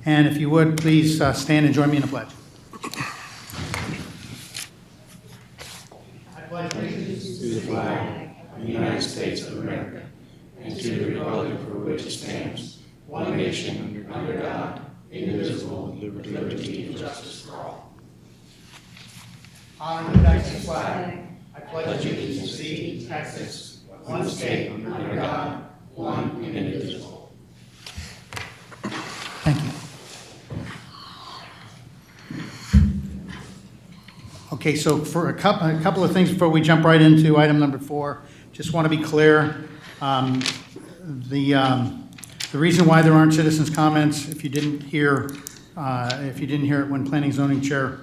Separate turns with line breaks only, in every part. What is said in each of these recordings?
And if you would, please stand and join me in the pledge. I pledge allegiance
to the flag of the United States of America and to the republic for which it stands, one nation, under God, indivisible, with liberty and justice for all.
Honor the Texas flag. I pledge allegiance to Texas, one state, under God, one and indivisible. Thank you. Okay, so for a couple of things before we jump right into item number 4, just want to be clear. The reason why there aren't citizens' comments, if you didn't hear it when Planning and Zoning Chair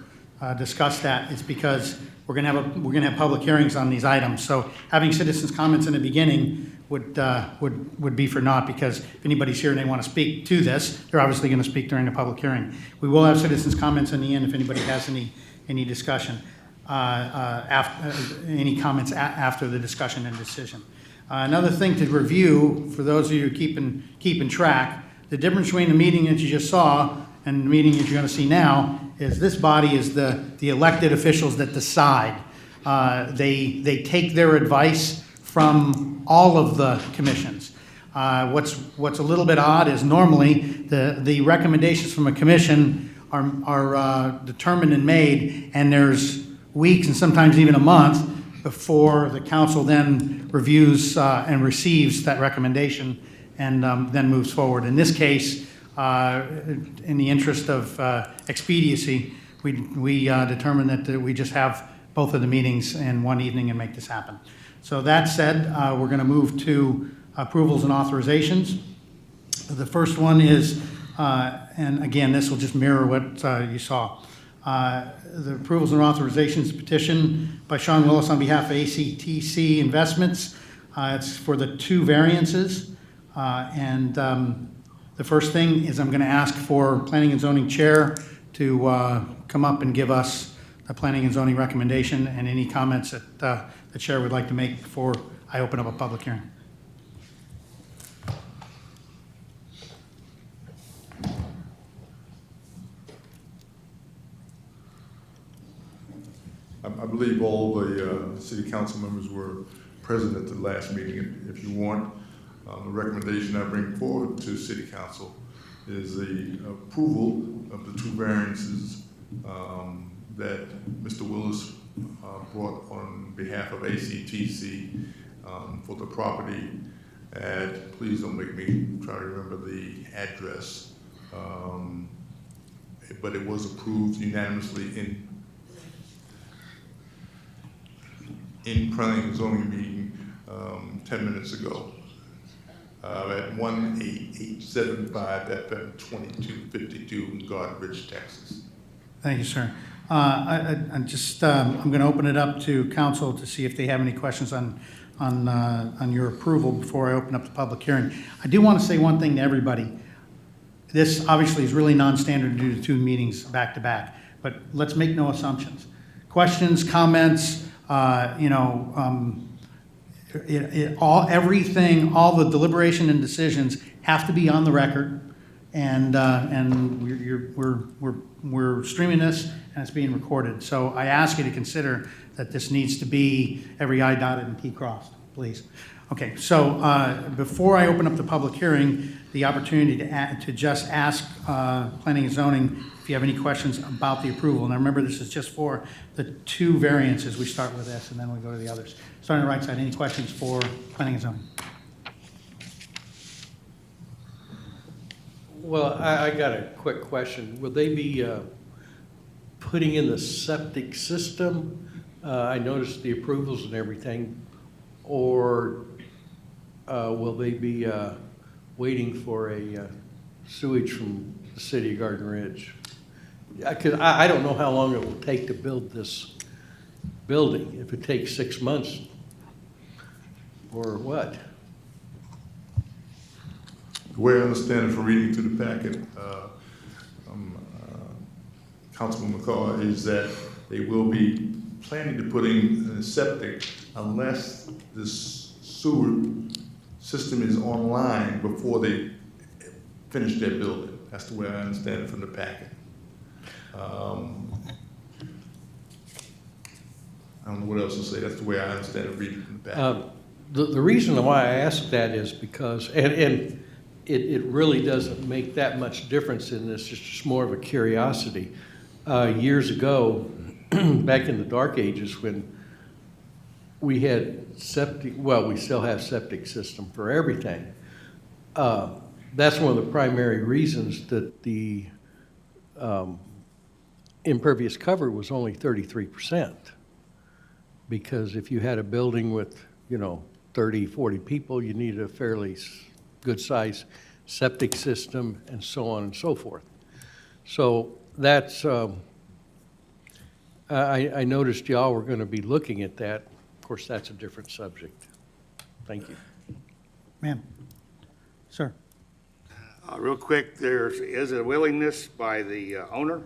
discussed that, is because we're going to have public hearings on these items. So having citizens' comments in the beginning would be for naught, because if anybody's here and they want to speak to this, they're obviously going to speak during the public hearing. We will have citizens' comments in the end if anybody has any discussion, any comments after the discussion and decision. Another thing to review for those of you keeping track, the difference between the meeting that you just saw and the meeting that you're going to see now is this body is the elected officials that decide. They take their advice from all of the commissions. What's a little bit odd is normally the recommendations from a commission are determined and made, and there's weeks and sometimes even a month before the council then reviews and receives that recommendation and then moves forward. In this case, in the interest of expediency, we determined that we just have both of the meetings in one evening and make this happen. So that said, we're going to move to approvals and authorizations. The first one is, and again, this will just mirror what you saw. The approvals and authorizations petition by Sean Willis on behalf of ACTC Investments. It's for the 2 variances. The first thing is I'm going to ask for Planning and Zoning Chair to come up and give us a Planning and Zoning recommendation and any comments that the Chair would like to make before I open up a public hearing.
I believe all the city council members were present at the last meeting. If you want, the recommendation I bring forward to city council is the approval of the 2 variances that Mr. Willis brought on behalf of ACTC for the property at, please don't make me try to remember the address, but it was approved unanimously in Planning and Zoning meeting 10 minutes ago at 18875 FM 2252 in Garden Ridge, Texas.
Thank you, sir. I'm going to open it up to council to see if they have any questions on your approval before I open up the public hearing. I do want to say one thing to everybody. This obviously is really non-standard to do 2 meetings back to back, but let's make no assumptions. Questions, comments, everything, all the deliberation and decisions have to be on the record, and we're streaming this and it's being recorded. So I ask you to consider that this needs to be every I dotted and T crossed, please. Okay, so before I open up the public hearing, the opportunity to just ask Planning and Zoning if you have any questions about the approval. Now remember, this is just for the 2 variances. We start with this and then we go to the others. Starting on the right side, any questions for Planning and Zoning?
Well, I got a quick question. Will they be putting in the septic system? I noticed the approvals and everything. Or will they be waiting for a sewage from the city of Garden Ridge? Because I don't know how long it will take to build this building. If it takes 6 months or what?
The way I understand it from reading through the packet, Councilman McCaw, is that they will be planning to put in a septic unless the sewer system is online before they finish their building. That's the way I understand it from the packet. I don't know what else to say. That's the way I understand it reading from the packet.
The reason why I ask that is because, and it really doesn't make that much difference in this, it's just more of a curiosity. Years ago, back in the dark ages, when we had septic, well, we still have septic system for everything. That's one of the primary reasons that the impervious cover was only 33%. Because if you had a building with, 30, 40 people, you needed a fairly good-sized septic system and so on and so forth. So that's, I noticed y'all were going to be looking at that. Of course, that's a different subject. Thank you.
Ma'am. Sir.
Real quick, there is a willingness by the owner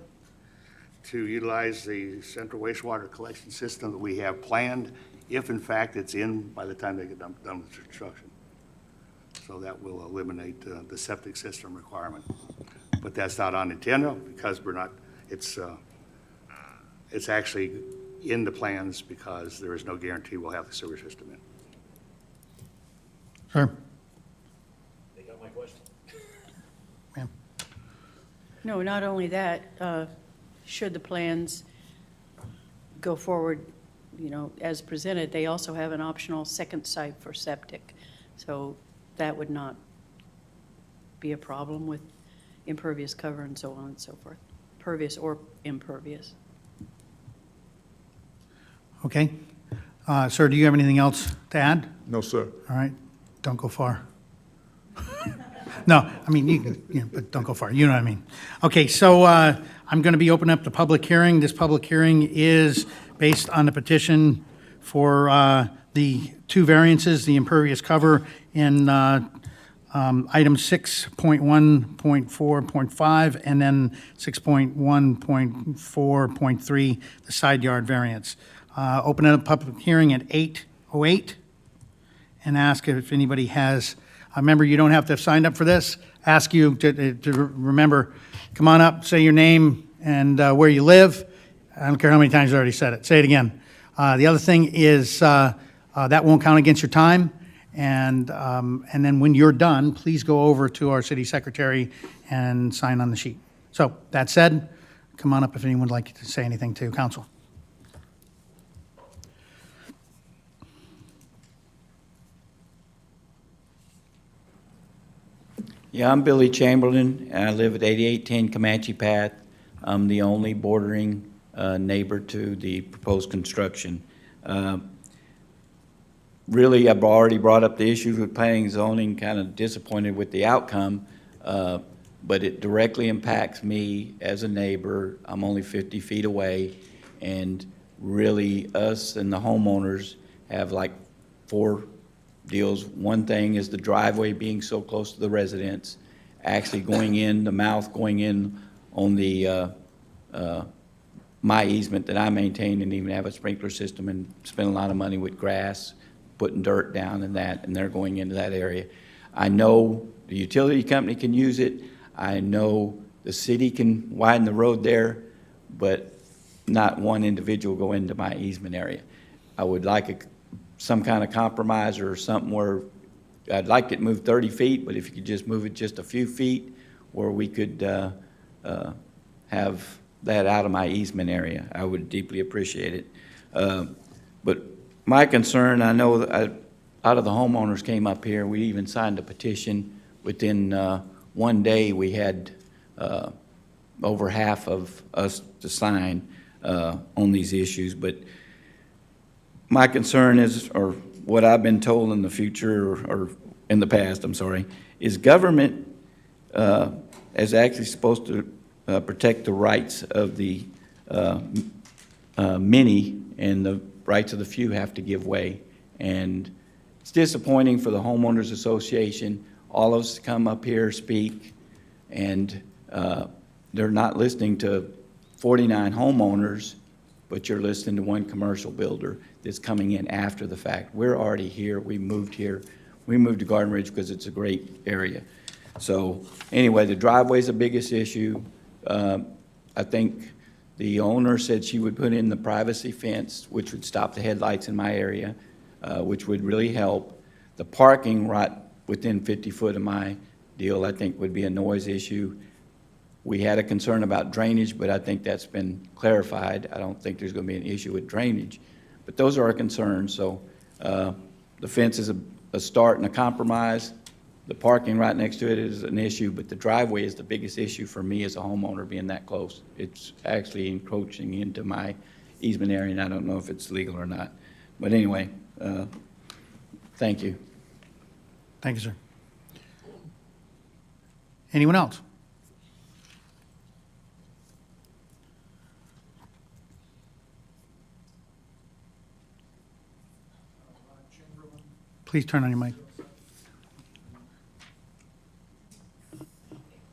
to utilize the central wastewater collection system that we have planned, if in fact it's in by the time they get done with construction. So that will eliminate the septic system requirement. But that's not on agenda because we're not, it's actually in the plans because there is no guarantee we'll have the sewer system in.
Sir.
They got my question.
Ma'am.
No, not only that, should the plans go forward, as presented, they also have an optional second site for septic. So that would not be a problem with impervious cover and so on and so forth, pervious or impervious.
Okay. Sir, do you have anything else to add?
No, sir.
All right. Don't go far. No, I mean, you can, but don't go far. You know what I mean. Okay, so I'm going to be opening up the public hearing. This public hearing is based on the petition for the two variances, the impervious cover in item 6.1.4.5 and then 6.1.4.3, the side yard variance. Open up a public hearing at 8:08 and ask if anybody has. Remember, you don't have to have signed up for this. Ask you to remember, come on up, say your name and where you live. I don't care how many times you already said it. Say it again. The other thing is that won't count against your time. And then when you're done, please go over to our city secretary and sign on the sheet. So that said, come on up if anyone would like to say anything to council.
Yeah, I'm Billy Chamberlain, and I live at 8810 Comanche Path. I'm the only bordering neighbor to the proposed construction. Really, I've already brought up the issues with planning and zoning, kind of disappointed with the outcome, but it directly impacts me as a neighbor. I'm only 50 feet away, and really us and the homeowners have like 4 deals. One thing is the driveway being so close to the residence, actually going in, the mouth going in on the my easement that I maintain and even have a sprinkler system and spend a lot of money with grass, putting dirt down and that, and they're going into that area. I know the utility company can use it. I know the city can widen the road there, but not one individual go into my easement area. I would like some kind of compromise or something where I'd like it moved 30 feet, but if you could just move it just a few feet where we could have that out of my easement area, I would deeply appreciate it. But my concern, I know that out of the homeowners came up here, we even signed a petition. Within one day, we had over half of us to sign on these issues. But my concern is, or what I've been told in the future, or in the past, I'm sorry, is government is actually supposed to protect the rights of the many, and the rights of the few have to give way. And it's disappointing for the homeowners association. All of us come up here, speak, and they're not listening to 49 homeowners, but you're listening to one commercial builder that's coming in after the fact. We're already here. We moved here. We moved to Garden Ridge because it's a great area. So anyway, the driveway's the biggest issue. I think the owner said she would put in the privacy fence, which would stop the headlights in my area, which would really help. The parking right within 50 foot of my deal, I think, would be a noise issue. We had a concern about drainage, but I think that's been clarified. I don't think there's going to be an issue with drainage. But those are our concerns. So the fence is a start and a compromise. The parking right next to it is an issue, but the driveway is the biggest issue for me as a homeowner being that close. It's actually encroaching into my easement area, and I don't know if it's legal or not. But anyway, thank you.
Thank you, sir. Anyone else? Please turn on your mic.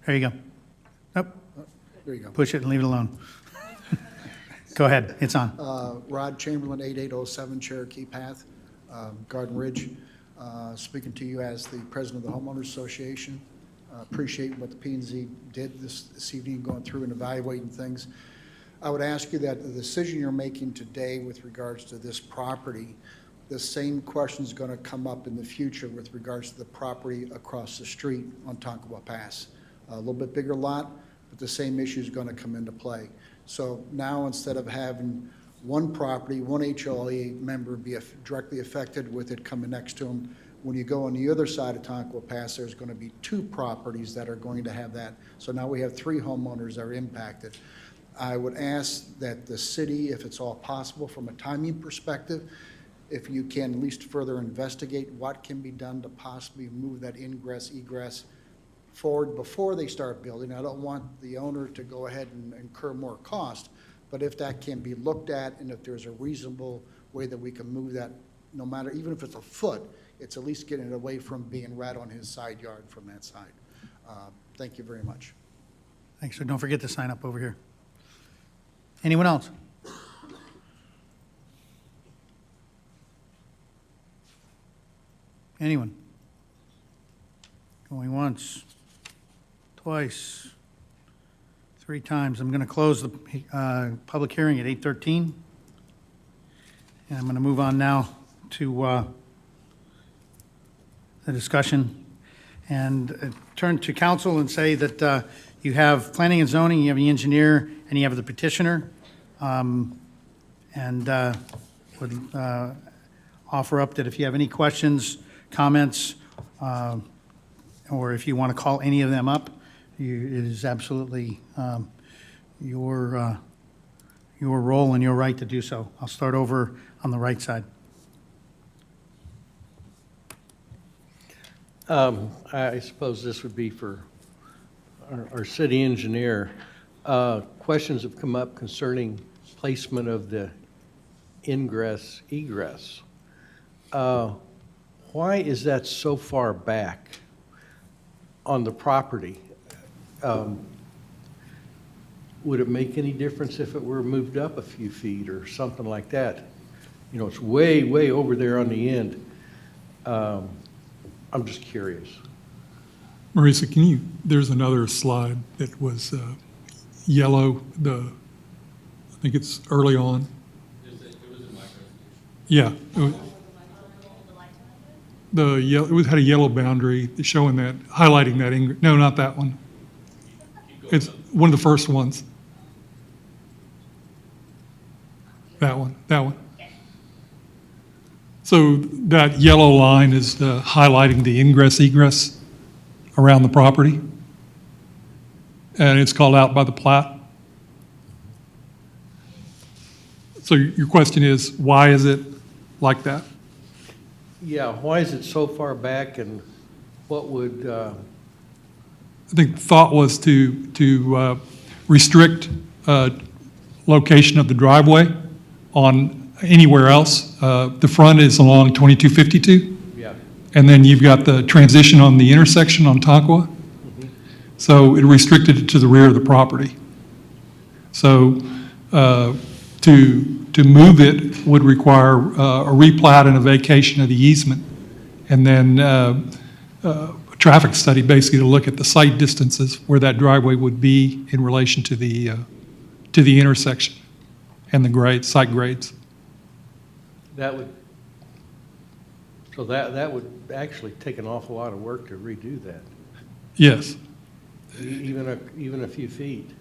There you go. Nope.
There you go.
Push it and leave it alone. Go ahead, it's on.
Rod Chamberlain, 8807 Cherokee Path, Garden Ridge. Speaking to you as the president of the Homeowners Association. Appreciate what the P&Z did this evening, going through and evaluating things. I would ask you that the decision you're making today with regards to this property, the same question is going to come up in the future with regards to the property across the street on Tonkawa Pass. A little bit bigger lot, but the same issue is going to come into play. So now, instead of having one property, one HOA member be directly affected with it coming next to them, when you go on the other side of Tonkawa Pass, there's going to be two properties that are going to have that. So now we have three homeowners that are impacted. I would ask that the city, if it's all possible from a timing perspective, if you can at least further investigate what can be done to possibly move that ingress, egress forward before they start building. I don't want the owner to go ahead and incur more cost, but if that can be looked at and if there's a reasonable way that we can move that, no matter, even if it's a foot, it's at least getting it away from being right on his side yard from that side. Thank you very much.
Thanks, sir. Don't forget to sign up over here. Anyone else? Anyone? Going once, twice, three times. I'm going to close the public hearing at 8:13. And I'm going to move on now to the discussion and turn to council and say that you have planning and zoning, you have the engineer, and you have the petitioner. And would offer up that if you have any questions, comments, or if you want to call any of them up, it is absolutely your role and your right to do so. I'll start over on the right side.
I suppose this would be for our city engineer. Questions have come up concerning placement of the ingress, egress. Why is that so far back on the property? Would it make any difference if it were moved up a few feet or something like that? You know, it's way, way over there on the end. I'm just curious.
Marisa, can you, there's another slide that was yellow, I think it's early on. It was in my presentation. Yeah. It had a yellow boundary showing that, highlighting that, no, not that one. It's one of the first ones. That one. So that yellow line is highlighting the ingress, egress around the property. And it's called out by the plat. So your question is, why is it like that?
Yeah, why is it so far back, and what would...
I think the thought was to restrict location of the driveway on anywhere else. The front is along 2252.
Yeah.
And then you've got the transition on the intersection on Tonkawa.
Mm-hmm.
So it restricted it to the rear of the property. So to move it would require a replat and a vacation of the easement, and then traffic study, basically to look at the site distances where that driveway would be in relation to the intersection and the grades, site grades.
That would, so that would actually take an awful lot of work to redo that,
Yes,
even a few feet.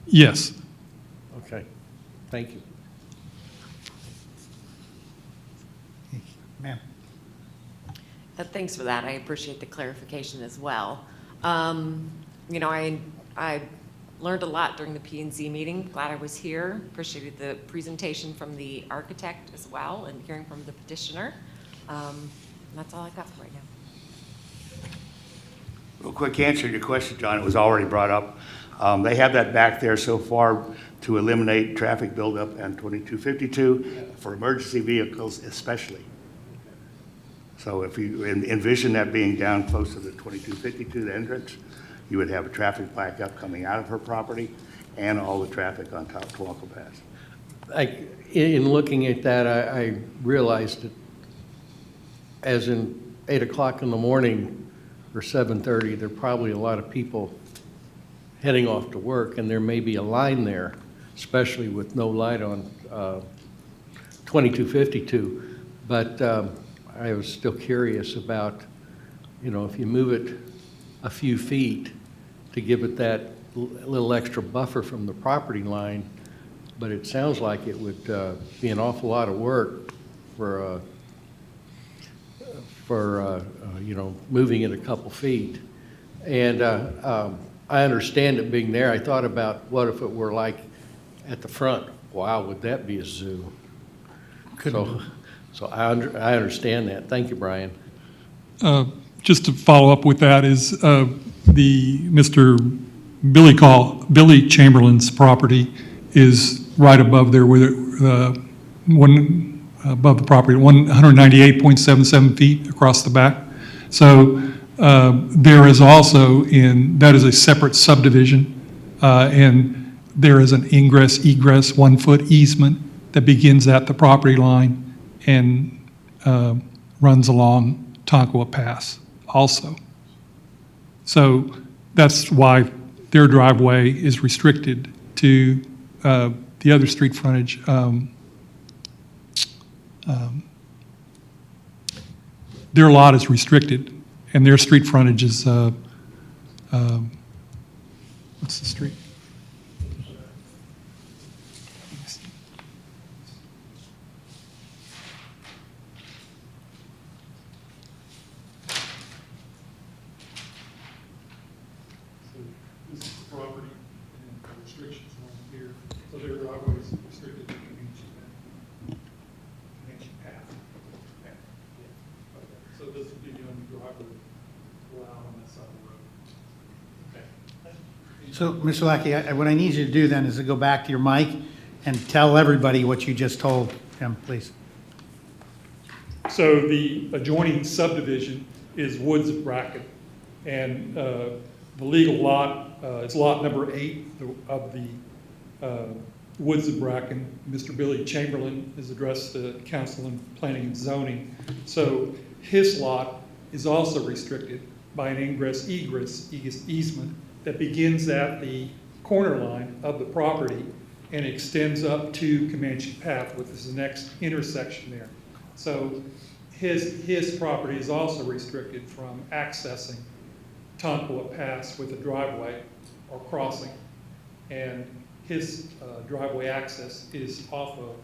yes.
Okay, thank you.
Ma'am.
Thanks for that. I appreciate the clarification as well. You know, I learned a lot during the P&Z meeting. Glad I was here. Appreciated the presentation from the architect as well and hearing from the petitioner. That's all I got for right now.
Real quick answer to your question, John, it was already brought up. They have that back there so far to eliminate traffic buildup on 2252 for emergency vehicles especially. So if you envision that being down close to the 2252, the entrance, you would have a traffic backup coming out of her property and all the traffic on top of Tualaco Pass.
In looking at that, I realized that as in 8 o'clock in the morning or 7:30, there are probably a lot of people heading off to work, and there may be a line there, especially with no light on 2252. But I was still curious about, you know, if you move it a few feet to give it that little extra buffer from the property line, but it sounds like it would be an awful lot of work for you know, moving it a couple feet. And I understand it being there. I thought about what if it were like at the front? Wow, would that be a zoo? So I understand that. Thank you, Brian.
Just to follow up with that is Mr. Billy Chamberlain's property is right above there with above the property, 198.77 feet across the back. So there is also that is a separate subdivision, and there is an ingress-egress 1-foot easement that begins at the property line and runs along Tonkawa Pass also. So that's why their driveway is restricted to the other street frontage. Their lot is restricted, and their street frontage is, what's the street? This is the property and the restrictions along here. So their driveway is restricted to Comanche Path. So this would be the only driveway allowed on that side of the road. Okay.
So, Mr. Lackey, what I need you to do then is to go back to your mic and tell everybody what you just told him, please.
So the adjoining subdivision is Woods of Bracken, and the legal lot is lot number 8 of the Woods of Bracken. Mr. Billy Chamberlain is addressed to Council on Planning and Zoning. So his lot is also restricted by an ingress-egress easement that begins at the corner line of the property and extends up to Comanche Path, which is the next intersection there. So his property is also restricted from accessing Tonkawa Pass with a driveway or crossing. And his driveway access is off of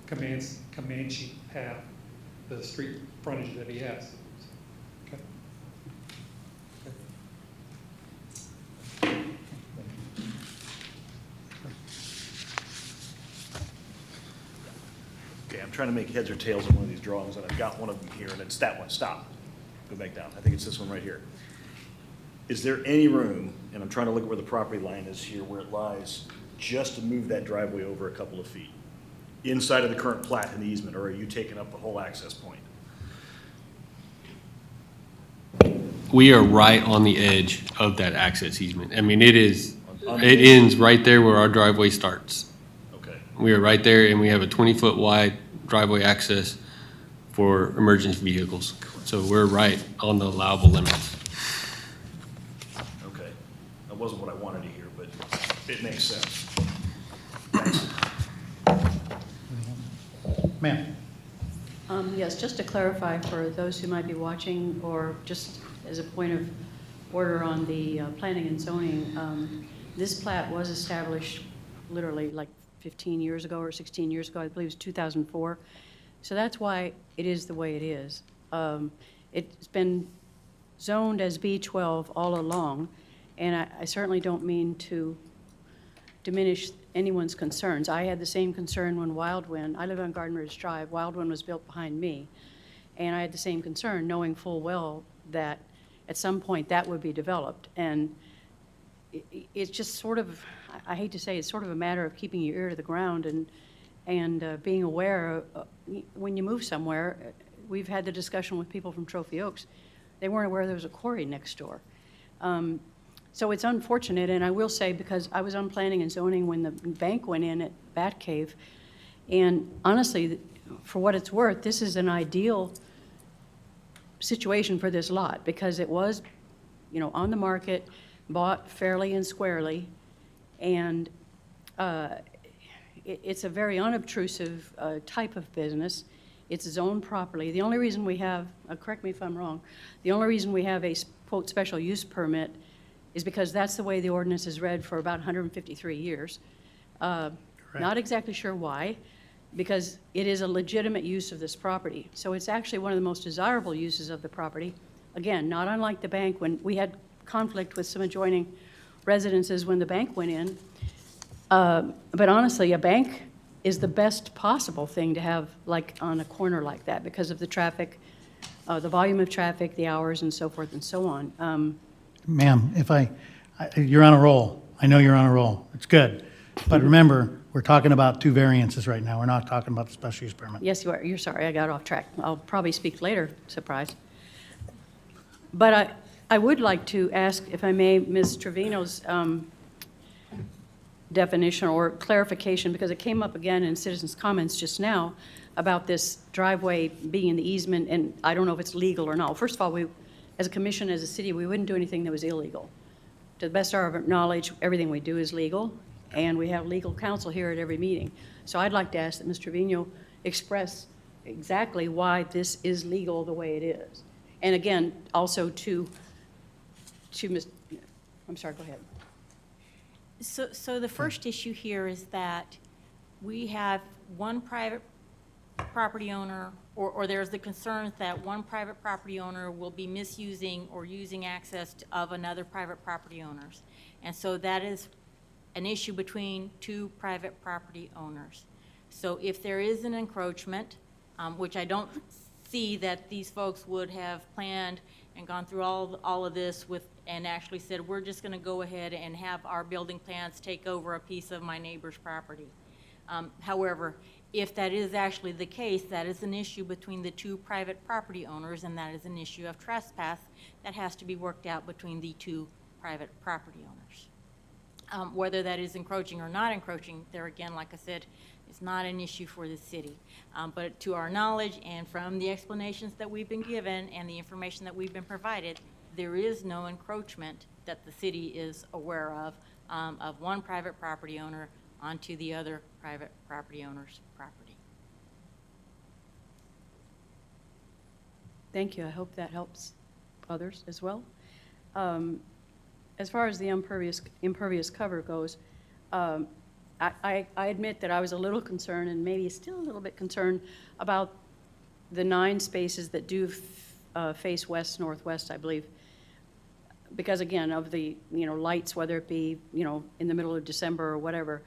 Comanche Path, the street frontage that he has. Okay.
Okay, I'm trying to make heads or tails of one of these drawings, and I've got one of them here, and it's that one. Stop. Go back down. I think it's this one right here. Is there any room, and I'm trying to look at where the property line is here, where it lies, just to move that driveway over a couple of feet? Inside of the current plat and the easement, or are you taking up the whole access point?
We are right on the edge of that access easement. I mean, it ends right there where our driveway starts.
Okay.
We are right there, and we have a 20-foot wide driveway access for emergency vehicles. So we're right on the allowable limits.
it makes sense.
Ma'am?
Yes, just to clarify for those who might be watching, or just as a point of order on the planning and zoning, this plat was established literally like 15 years ago or 16 years ago. I believe it was 2004. So that's why it is the way it is. It's been zoned as B12 all along, and I certainly don't mean to diminish anyone's concerns. I had the same concern when Wildwind, I live on Garden Ridge Drive, Wildwind was built behind me, and I had the same concern, knowing full well that at some point that would be developed. And it's just sort of, I hate to say, it's sort of a matter of keeping your ear to the ground and being aware when you move somewhere. We've had the discussion with people from Trophy Oaks. They weren't aware there was a quarry next door. So it's unfortunate, and I will say, because I was on planning and zoning when the bank went in at Batcave, and honestly, for what it's worth, this is an ideal situation for this lot, because it was, on the market, bought fairly and squarely, and it's a very unobtrusive type of business. It's zoned properly. The only reason we have, correct me if I'm wrong, the only reason we have a, quote, special use permit is because that's the way the ordinance is read for about 153 years. Not exactly sure why, because it is a legitimate use of this property. So it's actually one of the most desirable uses of the property. Again, not unlike the bank, when we had conflict with some adjoining residences when the bank went in. But honestly, a bank is the best possible thing to have like on a corner like that because of the traffic, the volume of traffic, the hours, and so forth and so on.
Ma'am, you're on a roll. I know you're on a roll. It's good. But remember, we're talking about two variances right now. We're not talking about the special use permit.
Yes, you are. You're sorry. I got off track. I'll probably speak later. Surprise. But I would like to ask, if I may, Ms. Trevino's definition or clarification, because it came up again in citizens' comments just now about this driveway being in the easement, and I don't know if it's legal or not. First of all, we, as a commission, as a city, we wouldn't do anything that was illegal. To the best of our knowledge, everything we do is legal, and we have legal counsel here at every meeting. So I'd like to ask that Ms. Trevino express exactly why this is legal the way it is. And again, also to Ms., I'm sorry, go ahead.
So the first issue here is that we have one private property owner, or there's the concern that one private property owner will be misusing or using access of another private property owners. And so that is an issue between two private property owners. So if there is an encroachment, which I don't see that these folks would have planned and gone through all of this with, and actually said, we're just gonna go ahead and have our building plans take over a piece of my neighbor's property. However, if that is actually the case, that is an issue between the two private property owners, and that is an issue of trespass that has to be worked out between the two private property owners. Whether that is encroaching or not encroaching, there again, like I said, is not an issue for the city. But to our knowledge and from the explanations that we've been given and the information that we've been provided, there is no encroachment that the city is aware of one private property owner onto the other private property owner's property.
Thank you. I hope that helps others as well. As far as the impervious cover goes, I admit that I was a little concerned, and maybe still a little bit concerned, about the 9 spaces that do face west-northwest, I believe, because again, of the, lights, whether it be, in the middle of December or whatever.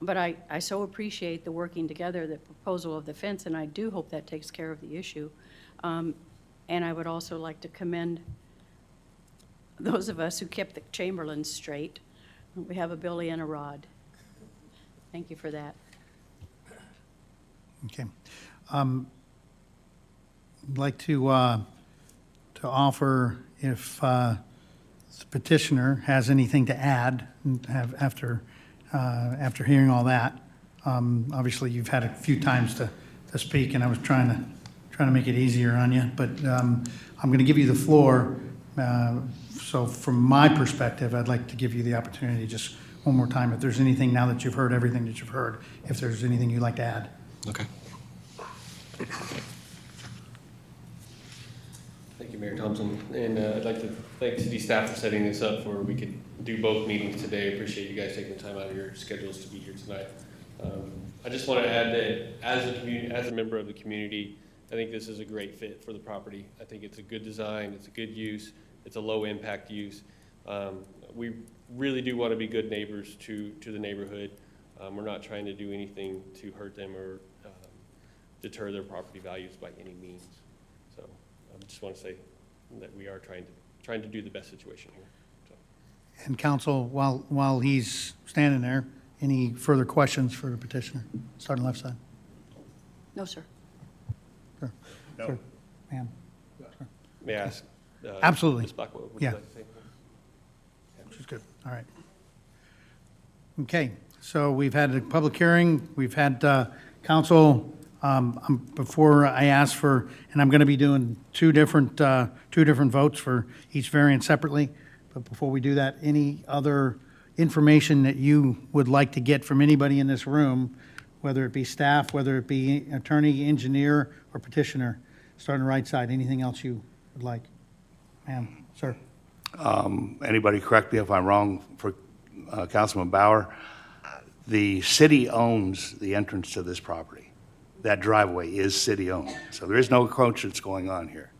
But I so appreciate the working together, the proposal of the fence, and I do hope that takes care of the issue. And I would also like to commend those of us who kept the Chamberlains straight. We have a Billy and a Rod. Thank you for that.
Okay. I'd like to offer, if the petitioner has anything to add after hearing all that. Obviously, you've had a few times to speak, and I was trying to make it easier on you, but I'm going to give you the floor. So from my perspective, I'd like to give you the opportunity to just one more time, if there's anything, now that you've heard everything that you've heard, if there's anything you'd like to add.
Okay. Thank you, Mayor Thompson. And I'd like to thank city staff for setting this up where we could do both meetings today. Appreciate you guys taking the time out of your schedules to be here tonight. I just want to add that as a member of the community, I think this is a great fit for the property. I think it's a good design, it's a good use, it's a low impact use. We really do want to be good neighbors to the neighborhood. We're not trying to do anything to hurt them or deter their property values by any means. So I just want to say that we are trying to do the best situation here. So.
And counsel, while he's standing there, any further questions for the petitioner? Starting left side.
No, sir.
Sure.
No.
Sure. Ma'am.
May I ask?
Absolutely.
Ms. Blackwell, would
Yeah.
you like to say anything?
Which is good. All right. Okay, so we've had a public hearing, we've had council, before I ask for, and I'm going to be doing two different votes for each variant separately, but before we do that, any other information that you would like to get from anybody in this room, whether it be staff, whether it be attorney, engineer, or petitioner, starting on the right side, anything else you would like? Ma'am, sir.
Anybody correct me if I'm wrong, for Councilman Bauer, the city owns the entrance to this property. That driveway is city-owned, so there is no encroachment that's going on here.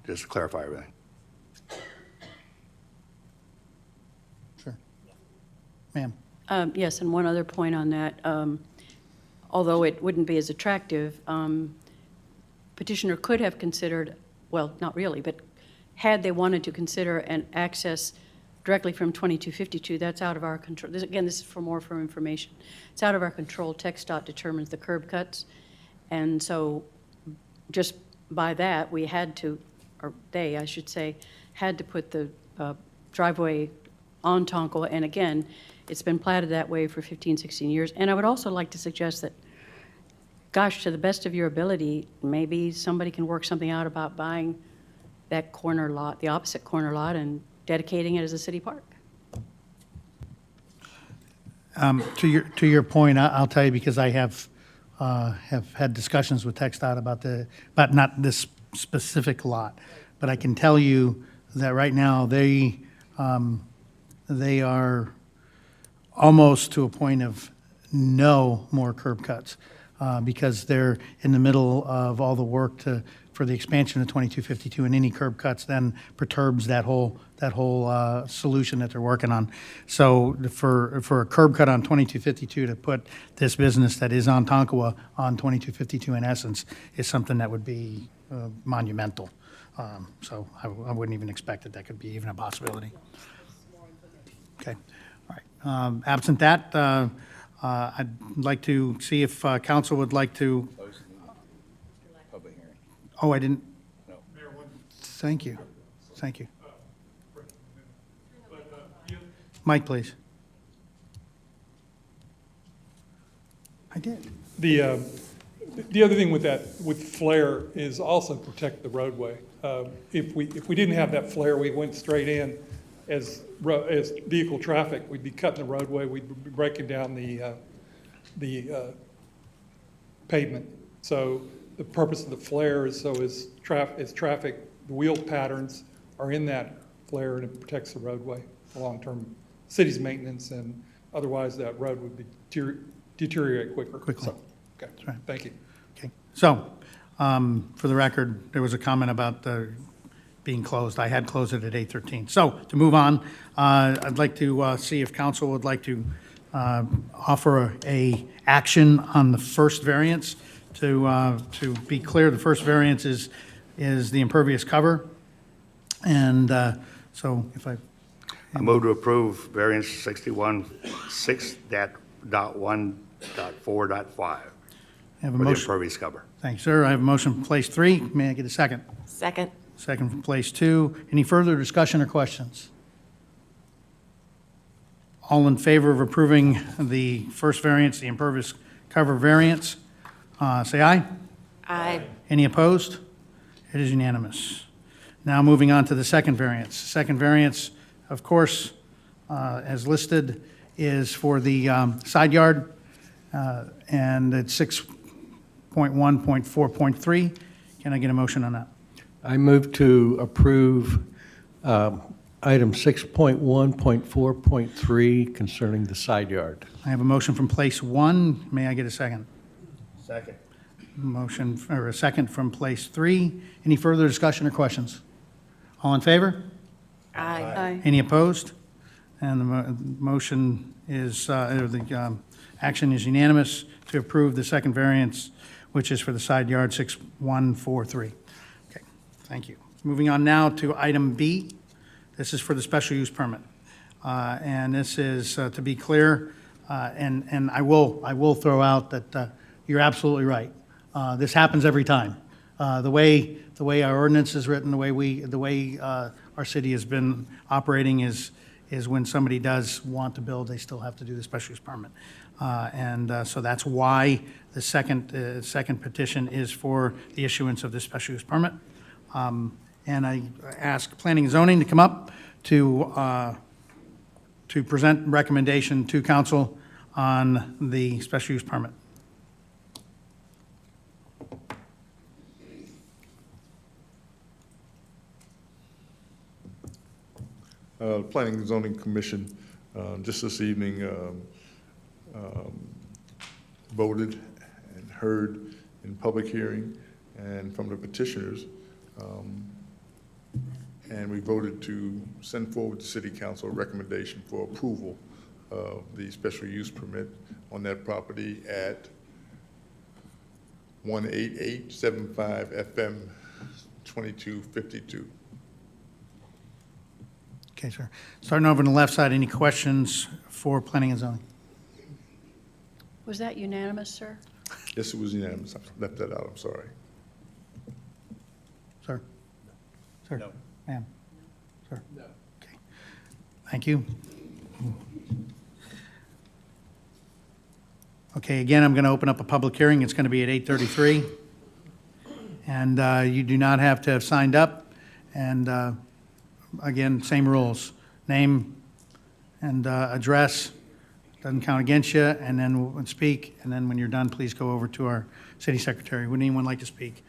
Just to clarify everything.
Sure. Ma'am.
Yes, and one other point on that. Although it wouldn't be as attractive, petitioner could have considered, well, not really, but had they wanted to consider an access directly from 2252, that's out of our control. Again, this is for information. It's out of our control. TxDOT determines the curb cuts. And so just by that, we had to, or they, I should say, had to put the driveway on Tonko. And again, it's been platted that way for 15, 16 years. And I would also like to suggest that, gosh, to the best of your ability, maybe somebody can work something out about buying that corner lot, the opposite corner lot, and dedicating it as a city park.
To your point, I'll tell you, because I have had discussions with TxDOT about not this specific lot, but I can tell you that right now they are almost to a point of no more curb cuts because they're in the middle of all the work for the expansion of 2252, and any curb cuts then perturbs that whole solution that they're working on. So for a curb cut on 2252 to put this business that is on Tonkawa on 2252 in essence is something that would be monumental. So I wouldn't even expect that could be even a possibility. Okay, all right. Absent that, I'd like to see if council would like to.
Public hearing.
Oh, I didn't. No. Thank you. Thank you. Mike, please. I did.
The other thing with that, with flare, is also protect the roadway. If we didn't have that flare, we went straight in as vehicle traffic, we'd be cutting the roadway, we'd be breaking down the pavement. So the purpose of the flare is so as traffic, the wheel patterns are in that flare, and it protects the roadway for long-term city's maintenance, and otherwise that road would be deteriorate quicker.
Quickly.
So, okay,
That's right.
thank you.
Okay. So, for the record, there was a comment about being closed. I had closed it at 8:13. So, to move on, I'd like to see if council would like to offer a action on the first variance. To be clear, the first variance is the impervious cover. And so if I
move to approve variance 61.6.1.4.5
have a
for the
motion.
impervious cover.
Thank you, sir. I have a motion from place 3. May I get a second?
Second.
Second from place 2. Any further discussion or questions? All in favor of approving the first variance, the impervious cover variance, say aye.
Aye.
Any opposed? It is unanimous. Now moving on to the second variance. Second variance, of course, as listed is for the side yard, and it's 6.1.4.3. Can I get a motion on that?
I move to approve item 6.1.4.3 concerning the side yard.
I have a motion from place one. May I get a second?
Second.
Motion, or a second from place three. Any further discussion or questions? All in favor?
Aye.
Any opposed? And the motion is, or the action is unanimous to approve the second variance, which is for the side yard 6143. Okay, thank you. Moving on now to item B. This is for the special use permit. And this is, to be clear, and I will throw out that you're absolutely right. This happens every time. The way our ordinance is written, the way our city has been operating is when somebody does want to build, they still have to do the special use permit. So that's why the second petition is for the issuance of the special use permit. And I ask Planning and Zoning to come up to present recommendation to council on the special use permit.
Planning and Zoning Commission just this evening voted and heard in public hearing and from the petitioners, and we voted to send forward to City Council a recommendation for approval of the special use permit on that property at 18875 FM 2252.
Okay, sir. Starting over on the left side, any questions for Planning and Zoning?
Was that unanimous, sir?
Yes, it was unanimous. I left that out, I'm sorry.
Sir? Sir?
No.
Ma'am? Sir? No. Okay. Thank you. Okay, again, I'm going to open up a public hearing. It's going to be at 8:33. And you do not have to have signed up. And again, same rules. Name and address. Doesn't count against you. And then we'll speak. And then when you're done, please go over to our city secretary. Would anyone like to speak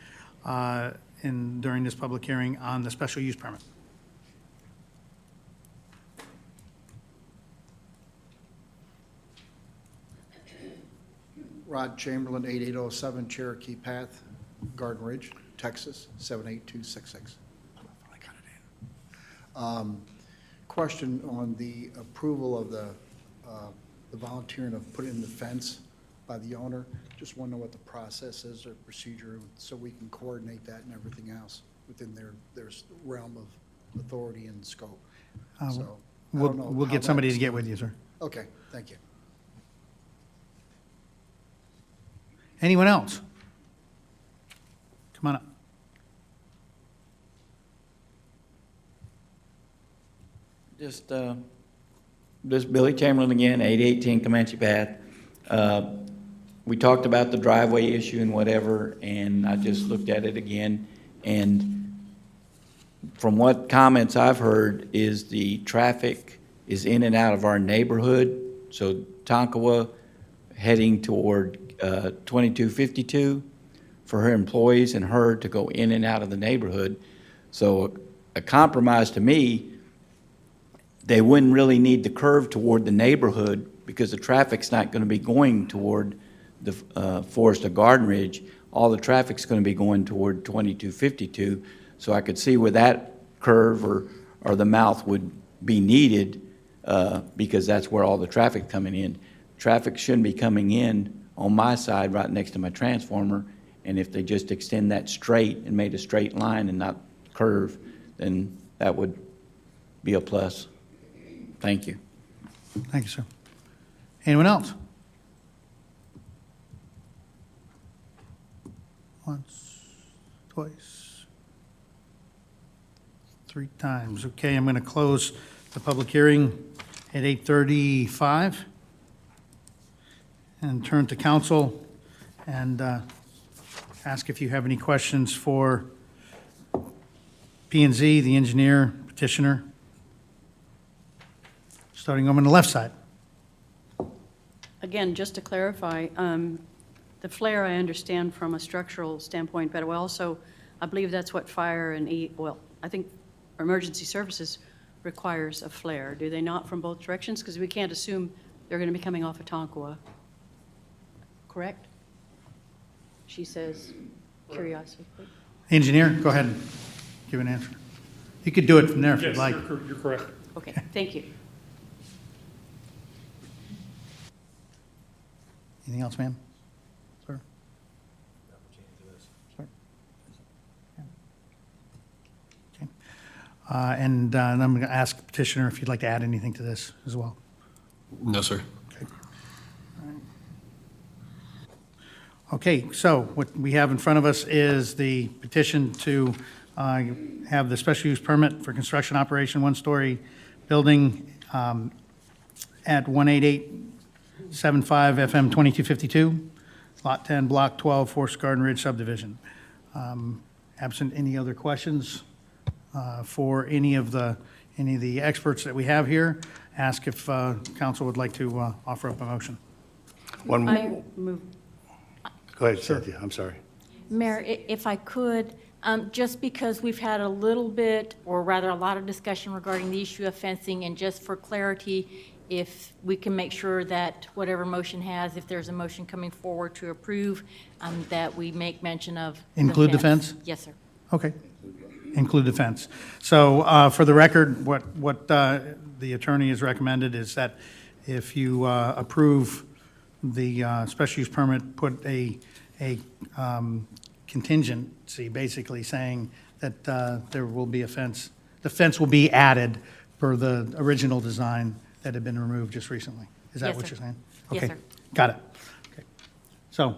during this public hearing on the special use permit?
Rod Chamberlain, 8807 Cherokee Path, Garden Ridge, Texas, 78266. Question on the approval of the volunteering of putting in the fence by the owner. Just want to know what the process is or procedure so we can coordinate that and everything else within their realm of authority and scope. So I don't know
We'll
how
get somebody to
that's-
get with you, sir.
Okay, thank you.
Anyone else? Come on up.
Just, this is Billy Chamberlain again, 818 Comanche Path. We talked about the driveway issue and whatever, and I just looked at it again. And from what comments I've heard is the traffic is in and out of our neighborhood. So Tonkawa heading toward 2252 for her employees and her to go in and out of the neighborhood. So a compromise to me, they wouldn't really need the curve toward the neighborhood because the traffic's not going to be going toward the Forest or Garden Ridge. All the traffic's going to be going toward 2252. So I could see where that curve or the mouth would be needed because that's where all the traffic coming in. Traffic shouldn't be coming in on my side right next to my transformer. And if they just extend that straight and made a straight line and not curve, then that would be a plus. Thank you.
Thank you, sir. Anyone else? Once, twice, three times. Okay, I'm going to close the public hearing at 8:35 and turn to council and ask if you have any questions for P&Z, the engineer, petitioner. starting over on the left side.
Again, just to clarify, the flare I understand from a structural standpoint, but I believe that's what fire and I think emergency services requires a flare. Do they not from both directions? Because we can't assume they're going to be coming off of Tonkawa. Correct? She says, curiosity.
Engineer, go ahead and give an answer. You could do it from there if you'd like.
You're correct.
Okay, thank you.
Anything else, ma'am? Sir? Sir? Okay. And I'm going to ask petitioner if you'd like to add anything to this as well.
No, sir.
Okay, so what we have in front of us is the petition to have the special use permit for construction operation, one-story building at 18875 FM 2252, Lot 10, Block 12, Forest Garden Ridge subdivision. Absent any other questions for any of the experts that we have here, ask if council would like to offer up a motion.
One
I
more.
move.
Go ahead, Cynthia, I'm sorry.
Mayor, if I could, just because we've had a little bit, or rather a lot of discussion regarding the issue of fencing, and just for clarity, if we can make sure that whatever motion has, if there's a motion coming forward to approve, that we make mention of.
Include the fence?
Yes, sir.
Okay. Include the fence. So for the record, what the attorney has recommended is that if you approve the special use permit, put a contingency, basically saying that there will be a fence. The fence will be added per the original design that had been removed just recently. Is that
Yes,
what
sir.
you're saying?
Yes,
Okay.
sir.
Got it. Okay. So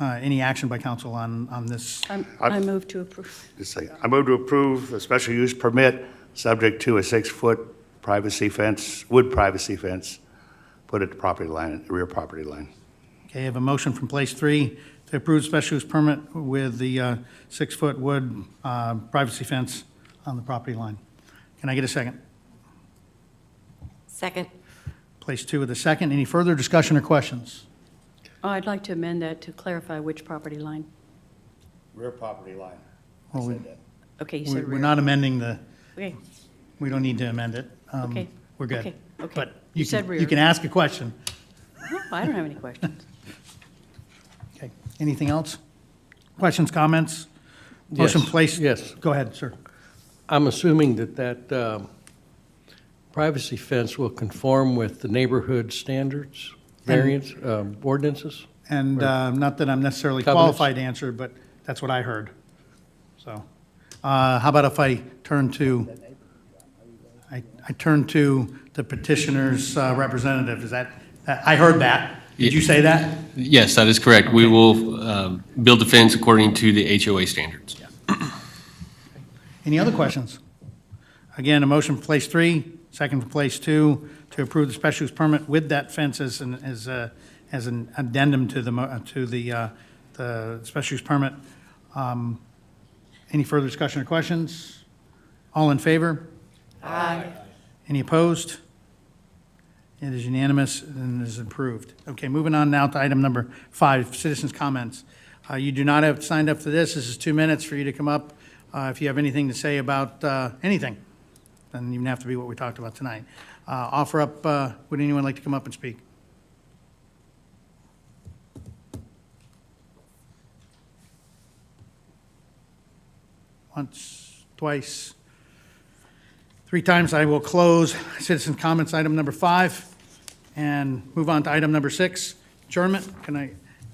any action by council on this?
I move to approve.
Just a second. I move to approve the special use permit, subject to a 6-foot privacy fence, wood privacy fence, put at the property line, the rear property line.
Okay, I have a motion from place 3 to approve special use permit with the 6-foot wood privacy fence on the property line. Can I get a second?
Second.
Place 2 with a second. Any further discussion or questions?
Oh, I'd like to amend that to clarify which property line.
Rear property line.
Well,
Okay, you said
we're
rear.
not amending the,
Okay,
we don't need to amend it.
Okay.
We're good.
Okay. Okay.
But
You said
you
rear.
can ask a question.
No, I don't have any questions.
Okay, anything else? Questions, comments? Motion
Yes,
placed?
yes.
Go ahead, sir.
I'm assuming that privacy fence will conform with the neighborhood standards, variance, ordinances?
And not that I'm necessarily
Covenants?
qualified to answer, but that's what I heard. So, how about if I turn to, I turn to the petitioner's representative? Is that, I heard that. Did you say that?
Yes, that is correct. We will build the fence according to the HOA standards.
Any other questions? Again, a motion for place 3, second for place 2, to approve the special use permit with that fence as an addendum to the special use permit. Any further discussion or questions? All in favor?
Aye.
Any opposed? It is unanimous and is approved. Okay, moving on now to item number 5, citizens' comments. You do not have signed up for this. This is 2 minutes for you to come up. If you have anything to say about anything, doesn't even have to be what we talked about tonight. Offer up, would anyone like to come up and speak? Once, twice, 3 times. I will close citizen comments, item number 5, and move on to item number 6, adjournment. Can I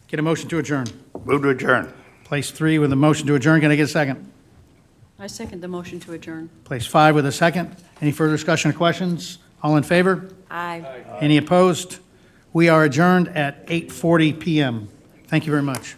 get a motion to adjourn?
Move to adjourn.
Place 3 with a motion to adjourn. Can I get a second?
I second the motion to adjourn.
Place 5 with a second. Any further discussion or questions? All in favor?
Aye.
Any opposed? We are adjourned at 8:40 PM. Thank you very much.